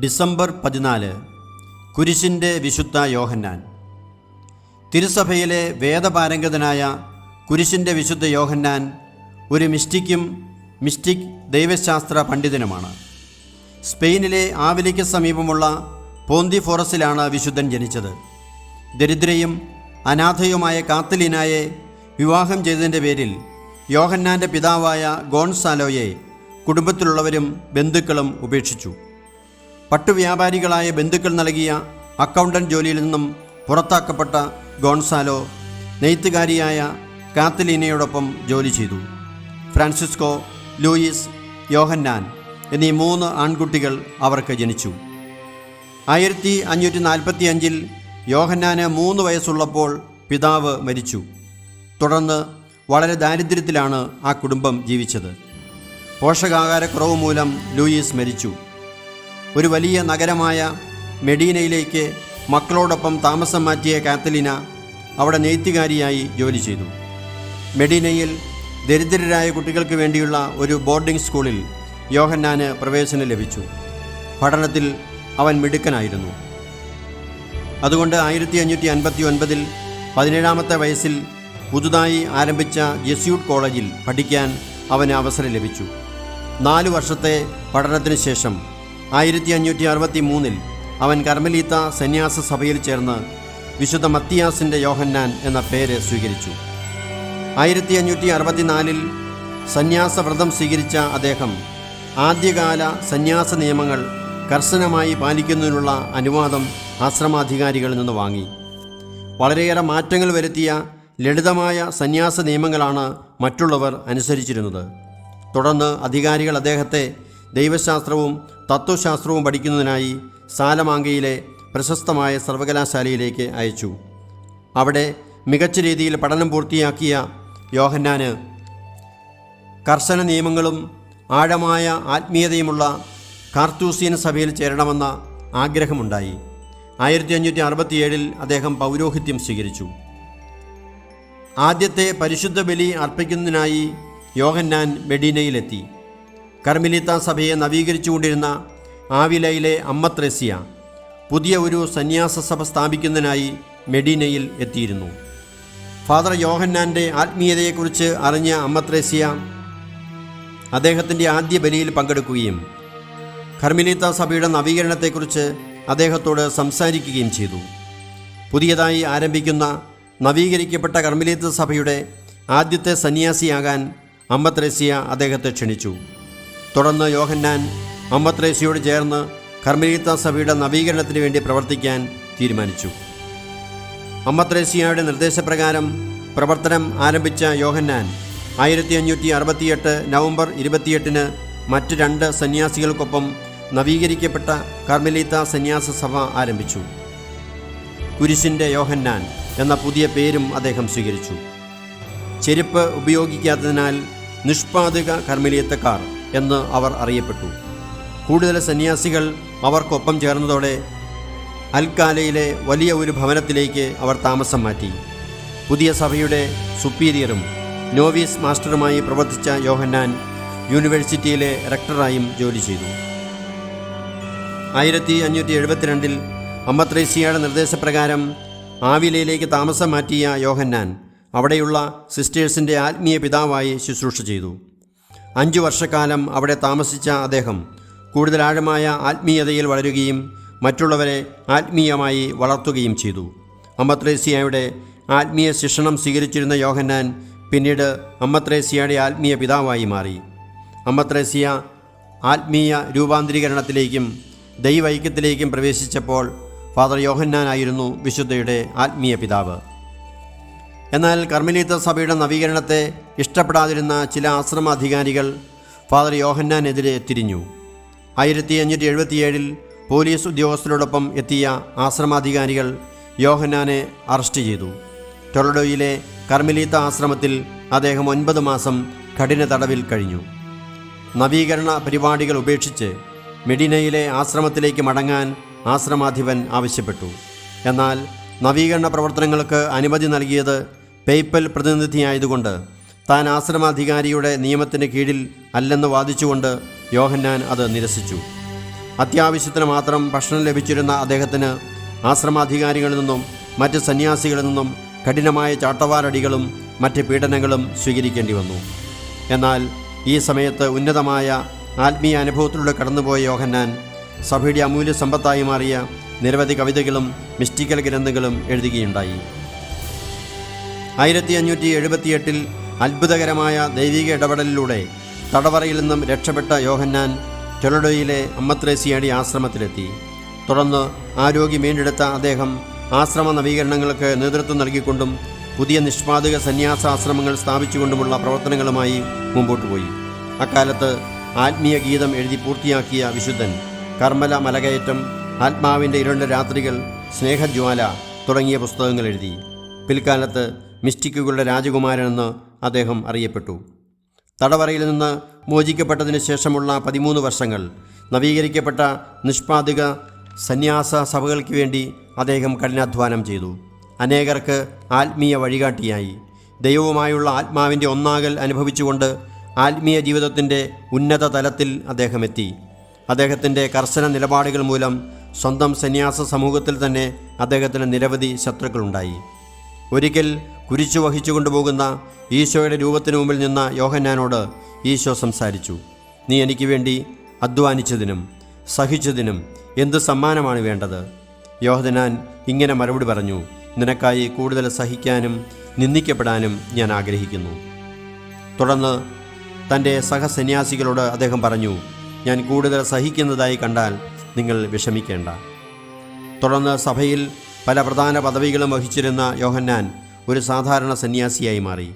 December 14 കുരിശിൻ്റെ വിശുദ്ധ യോഹന്നാൻ. തിരുസഭയിലെ വേദപാരംഗതനായ കുരിശിൻ്റെ വിശുദ്ധ യോഹന്നാൻ ഒരു മിസ്റ്റിക് ദൈവശാസ്ത്ര പണ്ഡിതനുമാണ്. സ്പെയിനിലെ ആവിലയ്ക്ക് സമീപമുള്ള പോന്തിഫോറസിലാണ് വിശുദ്ധൻ ജനിച്ചത്. ദരിദ്രയും അനാഥയുമായ കാത്തലീനായെ വിവാഹം ചെയ്തതിൻ്റെ പേരിൽ യോഹന്നാൻ്റെ പിതാവായ ഗോൺസാലോയെ കുടുംബത്തിലുള്ളവരും ബന്ധുക്കളും ഉപേക്ഷിച്ചു. പട്ടുവ്യാപാരികളായ ബന്ധുക്കൾ നൽകിയ അക്കൗണ്ടൻ്റ് ജോലിയിൽ നിന്നും പുറത്താക്കപ്പെട്ട ഗോൺസാലോ നെയ്ത്തുകാരിയായ കാത്തലീനയോടൊപ്പം ജോലി ചെയ്തു. ഫ്രാൻസിസ്കോ, ലൂയിസ്, യോഹന്നാൻ എന്നീ 3 ആൺകുട്ടികൾ അവർക്ക് ജനിച്ചു. 1545 യോഹന്നാന് 3 വയസ്സുള്ളപ്പോൾ പിതാവ് മരിച്ചു. തുടർന്ന് വളരെ ദാരിദ്ര്യത്തിലാണ് ആ കുടുംബം ജീവിച്ചത്. പോഷകാഹാരക്കുറവ് മൂലം ലൂയിസ് മരിച്ചു. ഒരു വലിയ നഗരമായ മെഡീനയിലേക്ക് മക്കളോടൊപ്പം താമസം മാറ്റിയ കാത്തലീന അവിടെ നെയ്ത്തുകാരിയായി ജോലി ചെയ്തു. മെഡീനയിൽ ദരിദ്രരായ കുട്ടികൾക്ക് വേണ്ടിയുള്ള ഒരു ബോർഡിംഗ് സ്കൂളിൽ യോഹന്നാന് പ്രവേശനം ലഭിച്ചു. പഠനത്തിൽ അവൻ മിടുക്കനായിരുന്നു. അതുകൊണ്ട് 1559 17ാമത്തെ വയസ്സിൽ പുതുതായി ആരംഭിച്ച ജെസ്യൂട്ട് കോളേജിൽ പഠിക്കാൻ അവന് അവസരം ലഭിച്ചു. 4 വർഷത്തെ പഠനത്തിന് ശേഷം 1563 അവൻ കർമ്മലീത്ത സന്യാസ സഭയിൽ ചേർന്ന് വിശുദ്ധ മത്തിയാസിൻ്റെ യോഹന്നാൻ എന്ന പേര് സ്വീകരിച്ചു. 1564 സന്യാസവ്രതം സ്വീകരിച്ച അദ്ദേഹം ആദ്യകാല സന്യാസ നിയമങ്ങൾ കർശനമായി പാലിക്കുന്നതിനുള്ള അനുവാദം ആശ്രമാധികാരികളിൽ നിന്ന് വാങ്ങി. വളരെയേറെ മാറ്റങ്ങൾ വരുത്തിയ ലളിതമായ സന്യാസ നിയമങ്ങളാണ് മറ്റുള്ളവർ അനുസരിച്ചിരുന്നത്. തുടർന്ന് അധികാരികൾ അദ്ദേഹത്തെ ദൈവശാസ്ത്രവും തത്വശാസ്ത്രവും പഠിക്കുന്നതിനായി സാലമാങ്കയിലെ പ്രശസ്തമായ സർവകലാശാലയിലേക്ക് അയച്ചു. അവിടെ മികച്ച രീതിയിൽ പഠനം പൂർത്തിയാക്കിയ യോഹന്നാന് കർശന നിയമങ്ങളും ആഴമായ ആത്മീയതയുമുള്ള കാർത്തൂസിയൻ സഭയിൽ ചേരണമെന്ന ആഗ്രഹമുണ്ടായി. 1567 അദ്ദേഹം പൗരോഹിത്യം സ്വീകരിച്ചു. ആദ്യത്തെ പരിശുദ്ധ ബലി അർപ്പിക്കുന്നതിനായി യോഹന്നാൻ മെഡീനയിലെത്തി. കർമ്മലീത്ത സഭയെ നവീകരിച്ചുകൊണ്ടിരുന്ന ആവിലയിലെ അമ്മ ത്രേസ്യ പുതിയ ഒരു സന്യാസ സഭ സ്ഥാപിക്കുന്നതിനായി മെഡീനയിൽ എത്തിയിരുന്നു. ഫാദർ യോഹന്നാൻ്റെ ആത്മീയതയെക്കുറിച്ച് അറിഞ്ഞ അമ്മ ത്രേസ്യ അദ്ദേഹത്തിൻ്റെ ആദ്യ ബലിയിൽ പങ്കെടുക്കുകയും കർമ്മലീത്ത സഭയുടെ നവീകരണത്തെക്കുറിച്ച് അദ്ദേഹത്തോട് സംസാരിക്കുകയും ചെയ്തു. പുതിയതായി ആരംഭിക്കുന്ന നവീകരിക്കപ്പെട്ട കർമ്മലീത്ത സഭയുടെ ആദ്യത്തെ സന്യാസിയാകാൻ അമ്മ ത്രേസ്യ അദ്ദേഹത്തെ ക്ഷണിച്ചു. തുടർന്ന് യോഹന്നാൻ അമ്മ ത്രേസ്യയോട് ചേർന്ന് കർമ്മലീത്ത സഭയുടെ നവീകരണത്തിന് വേണ്ടി പ്രവർത്തിക്കാൻ തീരുമാനിച്ചു. അമ്മ ത്രേസ്യയുടെ നിർദ്ദേശപ്രകാരം പ്രവർത്തനം ആരംഭിച്ച യോഹന്നാൻ 1568 നവംബർ 28 മറ്റ് 2 സന്യാസികൾക്കൊപ്പം നവീകരിക്കപ്പെട്ട കർമ്മലീത്ത സന്യാസ സഭ ആരംഭിച്ചു. കുരിശിൻ്റെ യോഹന്നാൻ എന്ന പുതിയ പേരും അദ്ദേഹം സ്വീകരിച്ചു. ചെരുപ്പ് ഉപയോഗിക്കാത്തതിനാൽ നിഷ്പാദക കർമ്മലീത്തക്കാർ എന്ന് അവർ അറിയപ്പെട്ടു. കൂടുതൽ സന്യാസികൾ അവർക്കൊപ്പം ചേർന്നതോടെ അൽക്കാലയിലെ വലിയ ഒരു ഭവനത്തിലേക്ക് അവർ താമസം മാറ്റി. പുതിയ സഭയുടെ സുപ്പീരിയറും നോവീസ് മാസ്റ്ററുമായി പ്രവർത്തിച്ച യോഹന്നാൻ യൂണിവേഴ്സിറ്റിയിലെ റെക്ടറായും ജോലി ചെയ്തു. 1572 അമ്മ ത്രേസ്യയുടെ നിർദ്ദേശപ്രകാരം ആവിലയിലേക്ക് താമസം മാറ്റിയ യോഹന്നാൻ അവിടെയുള്ള സിസ്റ്റേഴ്സിൻ്റെ ആത്മീയ പിതാവായി ശുശ്രൂഷ ചെയ്തു. 5 വർഷക്കാലം അവിടെ താമസിച്ച അദ്ദേഹം കൂടുതൽ ആഴമായ ആത്മീയതയിൽ വളരുകയും മറ്റുള്ളവരെ ആത്മീയമായി വളർത്തുകയും ചെയ്തു. അമ്മ ത്രേസ്യയുടെ ആത്മീയ ശിക്ഷണം സ്വീകരിച്ചിരുന്ന യോഹന്നാൻ പിന്നീട് അമ്മ ത്രേസ്യയുടെ ആത്മീയ പിതാവായി മാറി. അമ്മ ത്രേസ്യ ആത്മീയ രൂപാന്തരീകരണത്തിലേക്കും ദൈവൈക്യത്തിലേക്കും പ്രവേശിച്ചപ്പോൾ ഫാദർ യോഹന്നാനായിരുന്നു വിശുദ്ധയുടെ ആത്മീയ പിതാവ്. എന്നാൽ കർമ്മലീത്ത സഭയുടെ നവീകരണത്തെ ഇഷ്ടപ്പെടാതിരുന്ന ചില ആശ്രമാധികാരികൾ ഫാദർ യോഹന്നാനെതിരെ തിരിഞ്ഞു. 1577 പോലീസ് ഉദ്യോഗസ്ഥരോടൊപ്പം എത്തിയ ആശ്രമാധികാരികൾ യോഹന്നാനെ അറസ്റ്റ് ചെയ്തു. ടൊളഡോയിലെ കർമ്മലീത്ത ആശ്രമത്തിൽ അദ്ദേഹം 9 മാസം കഠിന തടവിൽ കഴിഞ്ഞു. നവീകരണ പരിപാടികൾ ഉപേക്ഷിച്ച് മെഡീനയിലെ ആശ്രമത്തിലേക്ക് മടങ്ങാൻ ആശ്രമാധിപൻ ആവശ്യപ്പെട്ടു. എന്നാൽ നവീകരണ പ്രവർത്തനങ്ങൾക്ക് അനുമതി നൽകിയത് പേപ്പൽ പ്രതിനിധിയായതുകൊണ്ട് താൻ ആശ്രമാധികാരിയുടെ നിയമത്തിന് കീഴിൽ അല്ലെന്ന് വാദിച്ചുകൊണ്ട് യോഹന്നാൻ അത് നിരസിച്ചു. അത്യാവശ്യത്തിന് മാത്രം ഭക്ഷണം ലഭിച്ചിരുന്ന അദ്ദേഹത്തിന് ആശ്രമാധികാരികളിൽ നിന്നും മറ്റ് സന്യാസികളിൽ നിന്നും കഠിനമായ ചാട്ടവാറടികളും മറ്റ് പീഡനങ്ങളും സ്വീകരിക്കേണ്ടി വന്നു. എന്നാൽ ഈ സമയത്ത് ഉന്നതമായ ആത്മീയ അനുഭവത്തിലൂടെ കടന്നുപോയ യോഹന്നാൻ സഭയുടെ അമൂല്യ സമ്പത്തായി മാറിയ നിരവധി കവിതകളും മിസ്റ്റിക്കൽ ഗ്രന്ഥങ്ങളും എഴുതുകയുണ്ടായി. 1578 അത്ഭുതകരമായ ദൈവിക ഇടപെടലിലൂടെ തടവറയിൽ നിന്നും രക്ഷപ്പെട്ട യോഹന്നാൻ ടൊലഡോയിലെ അമ്മത്രേസ്യയുടെ ആശ്രമത്തിലെത്തി. തുടർന്ന് ആരോഗ്യം വീണ്ടെടുത്ത അദ്ദേഹം ആശ്രമ നവീകരണങ്ങൾക്ക് നേതൃത്വം നൽകിക്കൊണ്ടും പുതിയ നിഷ്പാദക സന്യാസാശ്രമങ്ങൾ സ്ഥാപിച്ചുകൊണ്ടുമുള്ള പ്രവർത്തനങ്ങളുമായി മുമ്പോട്ട് പോയി. അക്കാലത്ത് ആത്മീയ ഗീതം എഴുതി പൂർത്തിയാക്കിയ വിശുദ്ധൻ കർമ്മല മലകയറ്റം, ആത്മാവിൻ്റെ ഇരുണ്ട രാത്രികൾ, സ്നേഹജ്വാല തുടങ്ങിയ പുസ്തകങ്ങൾ എഴുതി. പിൽക്കാലത്ത് മിസ്റ്റിക്കുകളുടെ രാജകുമാരനെന്ന് അദ്ദേഹം അറിയപ്പെട്ടു. തടവറയിൽ നിന്ന് മോചിക്കപ്പെട്ടതിന് ശേഷമുള്ള 13 വർഷങ്ങൾ നവീകരിക്കപ്പെട്ട നിഷ്പാദിക സന്യാസ സഭകൾക്ക് വേണ്ടി അദ്ദേഹം കഠിനാധ്വാനം ചെയ്തു. അനേകർക്ക് ആത്മീയ വഴികാട്ടിയായി. ദൈവവുമായുള്ള ആത്മാവിൻ്റെ ഒന്നാകൽ അനുഭവിച്ചുകൊണ്ട് ആത്മീയ ജീവിതത്തിൻ്റെ ഉന്നത തലത്തിൽ അദ്ദേഹം എത്തി. അദ്ദേഹത്തിൻ്റെ കർശന നിലപാടുകൾ മൂലം സ്വന്തം സന്യാസ സമൂഹത്തിൽ തന്നെ അദ്ദേഹത്തിന് നിരവധി ശത്രുക്കളുണ്ടായി. ഒരിക്കൽ കുരിശു വഹിച്ചു കൊണ്ടുപോകുന്ന ഈശോയുടെ രൂപത്തിനു മുമ്പിൽ നിന്ന യോഹന്നാനോട് ഈശോ സംസാരിച്ചു. നീ എനിക്ക് വേണ്ടി അധ്വാനിച്ചതിനും സഹിച്ചതിനും എന്ത് സമ്മാനമാണ് വേണ്ടത്? യോഹന്നാൻ ഇങ്ങനെ മറുപടി പറഞ്ഞു, നിനക്കായി കൂടുതൽ സഹിക്കാനും നിന്ദിക്കപ്പെടാനും ഞാൻ ആഗ്രഹിക്കുന്നു. തുടർന്ന് തൻ്റെ സഹസന്യാസികളോട് അദ്ദേഹം പറഞ്ഞു, ഞാൻ കൂടുതൽ സഹിക്കുന്നതായി കണ്ടാൽ നിങ്ങൾ വിഷമിക്കേണ്ട. തുടർന്ന് സഭയിൽ പല പ്രധാന പദവികളും വഹിച്ചിരുന്ന യോഹന്നാൻ ഒരു സാധാരണ സന്യാസിയായി മാറി.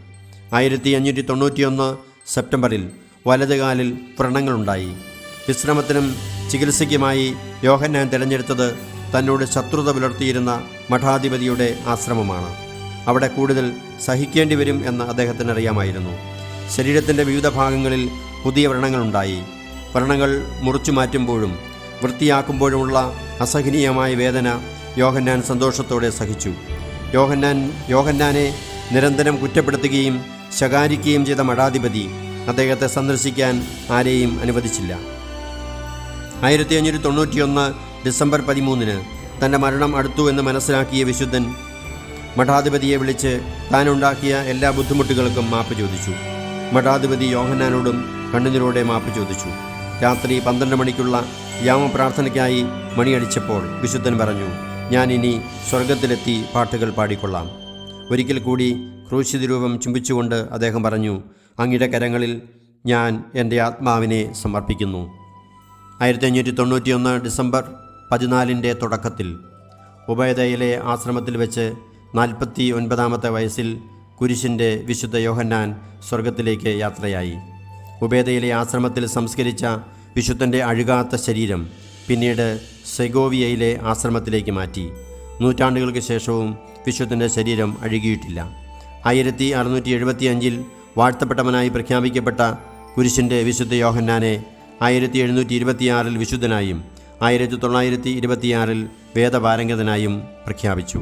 1591 സെപ്റ്റംബറിൽ വലതുകാലിൽ വ്രണങ്ങളുണ്ടായി. വിശ്രമത്തിനും ചികിത്സയ്ക്കുമായി യോഹന്നാൻ തിരഞ്ഞെടുത്തത് തന്നോട് ശത്രുത പുലർത്തിയിരുന്ന മഠാധിപതിയുടെ ആശ്രമമാണ്. അവിടെ കൂടുതൽ സഹിക്കേണ്ടി വരും എന്ന് അദ്ദേഹത്തിന് അറിയാമായിരുന്നു. ശരീരത്തിൻ്റെ വിവിധ ഭാഗങ്ങളിൽ പുതിയ വ്രണങ്ങളുണ്ടായി. വ്രണങ്ങൾ മുറിച്ചു മാറ്റുമ്പോഴും വൃത്തിയാക്കുമ്പോഴുമുള്ള അസഹനീയമായ വേദന യോഹന്നാൻ സന്തോഷത്തോടെ സഹിച്ചു. യോഹന്നാനെ നിരന്തരം കുറ്റപ്പെടുത്തുകയും ശകാരിക്കുകയും ചെയ്ത മഠാധിപതി അദ്ദേഹത്തെ സന്ദർശിക്കാൻ ആരെയും അനുവദിച്ചില്ല. 1591 ഡിസംബർ 13 തൻ്റെ മരണം അടുത്തു എന്ന് മനസ്സിലാക്കിയ വിശുദ്ധൻ മഠാധിപതിയെ വിളിച്ച് താനുണ്ടാക്കിയ എല്ലാ ബുദ്ധിമുട്ടുകൾക്കും മാപ്പ് ചോദിച്ചു. മഠാധിപതി യോഹന്നാനോടും കണ്ണുനീരോടെ മാപ്പ് ചോദിച്ചു. രാത്രി 12 മണിക്കുള്ള യാമപ്രാർത്ഥനയ്ക്കായി മണിയടിച്ചപ്പോൾ വിശുദ്ധൻ പറഞ്ഞു, ഞാൻ ഇനി സ്വർഗത്തിലെത്തി പാട്ടുകൾ പാടിക്കൊള്ളാം. ഒരിക്കൽ കൂടി ക്രൂശിത രൂപം ചുംബിച്ചുകൊണ്ട് അദ്ദേഹം പറഞ്ഞു, അങ്ങയുടെ കരങ്ങളിൽ ഞാൻ എൻ്റെ ആത്മാവിനെ സമർപ്പിക്കുന്നു. 1591 ഡിസംബർ 14 തുടക്കത്തിൽ ഉബൈദയിലെ ആശ്രമത്തിൽ വെച്ച് 49ാമത്തെ വയസ്സിൽ കുരിശിൻ്റെ വിശുദ്ധ യോഹന്നാൻ സ്വർഗത്തിലേക്ക് യാത്രയായി. ഉബൈദയിലെ ആശ്രമത്തിൽ സംസ്കരിച്ച വിശുദ്ധൻ്റെ അഴുകാത്ത ശരീരം പിന്നീട് സെഗോവിയയിലെ ആശ്രമത്തിലേക്ക് മാറ്റി. നൂറ്റാണ്ടുകൾക്ക് ശേഷവും വിശുദ്ധൻ്റെ ശരീരം അഴുകിയിട്ടില്ല. 1675 വാഴ്ത്തപ്പെട്ടവനായി പ്രഖ്യാപിക്കപ്പെട്ട കുരിശിൻ്റെ വിശുദ്ധ യോഹന്നാനെ 1726 വിശുദ്ധനായും 1926 വേദപാരംഗതനായും പ്രഖ്യാപിച്ചു.